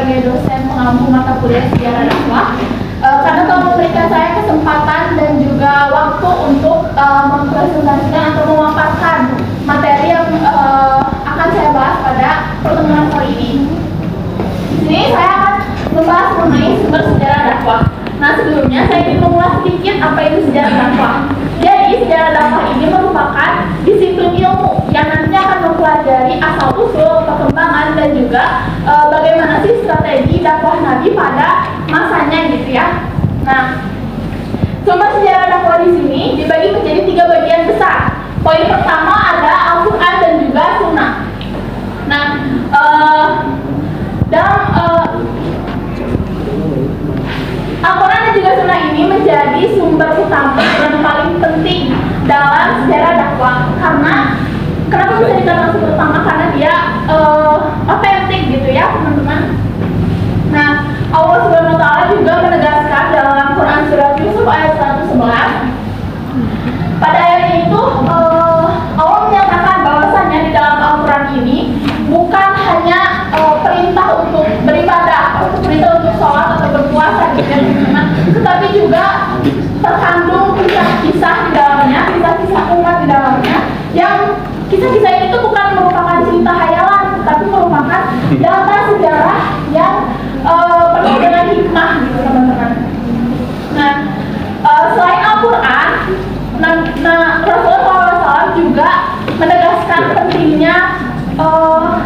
sebagai dosen pengampu mata kuliah sejarah dakwah karena telah memberikan saya kesempatan dan juga waktu untuk mempresentasikan atau memaparkan materi yang akan saya bahas pada pertemuan kali ini. Di sini saya akan membahas mengenai sumber sejarah dakwah. Nah, sebelumnya saya ingin mengulas sedikit apa itu sejarah dakwah. Jadi, sejarah dakwah ini merupakan disiplin ilmu yang nantinya akan mempelajari asal-usul, perkembangan, dan juga bagaimana sih strategi dakwah Nabi pada masanya gitu ya. Nah, sumber sejarah dakwah di sini dibagi menjadi 3 bagian besar. Poin pertama ada Al-Quran dan juga Sunnah. Nah, dalam Al-Quran dan juga Sunnah ini menjadi sumber utama dan paling penting dalam sejarah dakwah. Karena kenapa bisa dikatakan sumber utama? Karena dia otentik gitu ya teman-teman. Nah, Allah Subhanahu wa Ta'ala juga menegaskan dalam Quran surat Yusuf ayat 111. Pada ayat itu Allah menyatakan bahwasanya di dalam Al-Quran ini bukan hanya perintah untuk beribadah, perintah untuk sholat atau berpuasa gitu ya teman-teman, tetapi juga terkandung kisah-kisah di dalamnya, kisah-kisah umat di dalamnya, yang kisah-kisah ini tuh bukan merupakan cerita hayalan, tetapi merupakan data sejarah yang penuh dengan hikmah gitu teman-teman. Nah, selain Al-Quran, Rasulullah SAW juga menegaskan pentingnya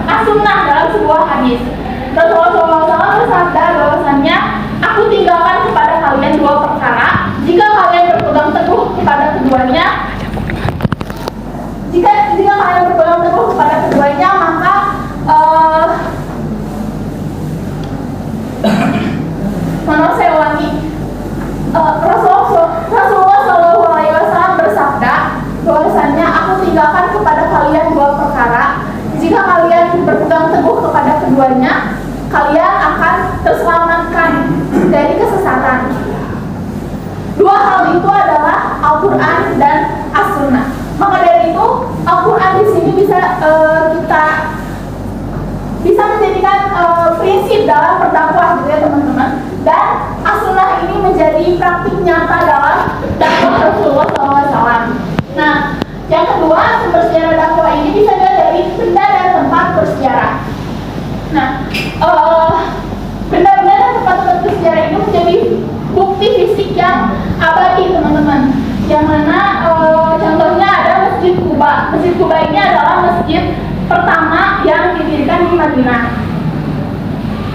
as-sunnah dalam sebuah hadis. Rasulullah SAW bersabda bahwasannya, aku tinggalkan kepada kalian 2 perkara. Jika kalian berpegang teguh kepada keduanya, jika kalian berpegang teguh kepada keduanya, maka saya ulangi. Rasulullah SAW bersabda bahwasannya, aku tinggalkan kepada kalian 2 perkara. Jika kalian berpegang teguh kepada keduanya, kalian akan terselamatkan dari kesesatan. 2 hal itu adalah Al-Quran dan As-Sunnah. Maka dari itu, Al-Quran di sini bisa menjadikan prinsip dalam berdakwah gitu ya teman-teman. Dan As-Sunnah ini menjadi praktik nyata dalam dakwah Rasulullah SAW. Nah, yang kedua, sumber sejarah dakwah ini bisa dari benda dan tempat bersejarah. Nah, benda-benda dan tempat-tempat bersejarah ini menjadi bukti fisik yang abadi teman-teman. Yang mana contohnya ada Masjid Quba. Masjid Quba ini adalah masjid pertama yang didirikan di Madinah.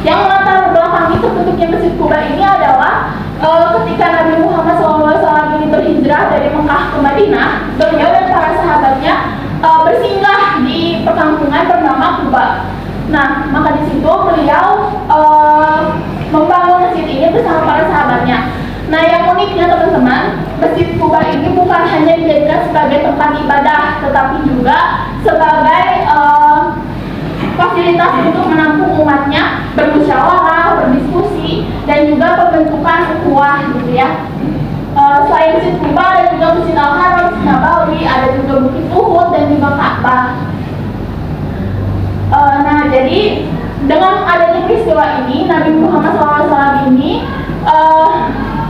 Yang latar belakangi terbentuknya Masjid Quba ini adalah ketika Nabi Muhammad SAW ini berhijrah dari Mekah ke Madinah, beliau dan para sahabatnya bersinggah di perkampungan bernama Quba. Nah, maka di situ beliau membangun masjid ini bersama para sahabatnya. Nah, yang uniknya teman-teman, Masjid Quba ini bukan hanya dijadikan sebagai tempat ibadah, tetapi juga sebagai fasilitas untuk menampung umatnya, bermusyawarah, berdiskusi, dan juga pembentukan ukhuwah gitu ya. Selain Masjid Quba ada juga Masjid Al-Haram, Masjid Nabawi, ada juga Bukit Uhud dan juga Ka'bah. Nah, jadi dengan adanya peristiwa ini, Nabi Muhammad SAW ini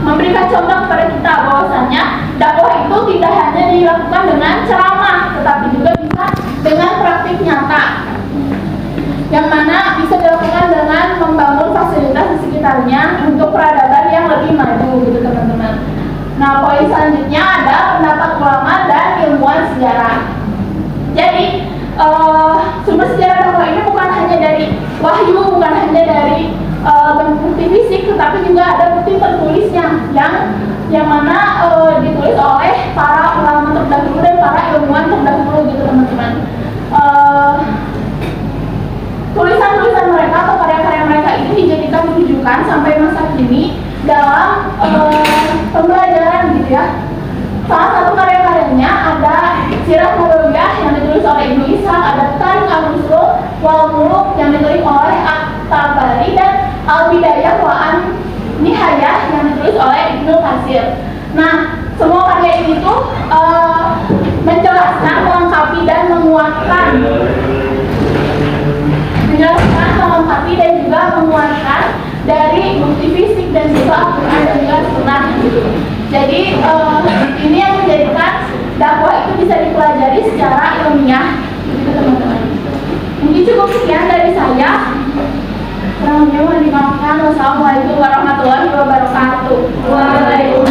memberikan contoh kepada kita bahwasannya dakwah itu tidak hanya dilakukan dengan ceramah, tetapi juga bisa dengan praktik nyata, yang mana bisa dilakukan dengan membangun fasilitas di sekitarnya untuk peradaban yang lebih maju gitu teman-teman. Nah, poin selanjutnya ada pendapat ulama dan ilmuwan sejarah. Jadi sumber sejarah dakwah ini bukan hanya dari wahyu, bukan hanya dari bukti fisik, tetapi juga ada bukti tertulisnya yang mana ditulis oleh para ulama terdahulu dan para ilmuwan terdahulu gitu teman-teman. Tulisan-tulisan mereka atau karya-karya mereka ini dijadikan rujukan sampai masa kini dalam pembelajaran gitu ya. Salah satu karya-karyanya ada Sirah Nabawiyah yang ditulis oleh Ibnu Ishaq, ada Tarikh Al-Usul wal Muluk yang ditulis oleh At-Tabari, dan Al-Bidayah wa An-Nihayah yang ditulis oleh Ibnu Katsir. Nah, semua karya ini tuh menjelaskan, melengkapi dan menguatkan dan juga menguatkan Jadi ini yang menjadikan dakwah itu bisa dipelajari secara ilmiah, begitu teman-teman. Mungkin cukup sekian dari saya. Kurang lebih mohon dimaafkan. Wassalamualaikum warahmatullahi wabarakatuh. Waalaikumsalam.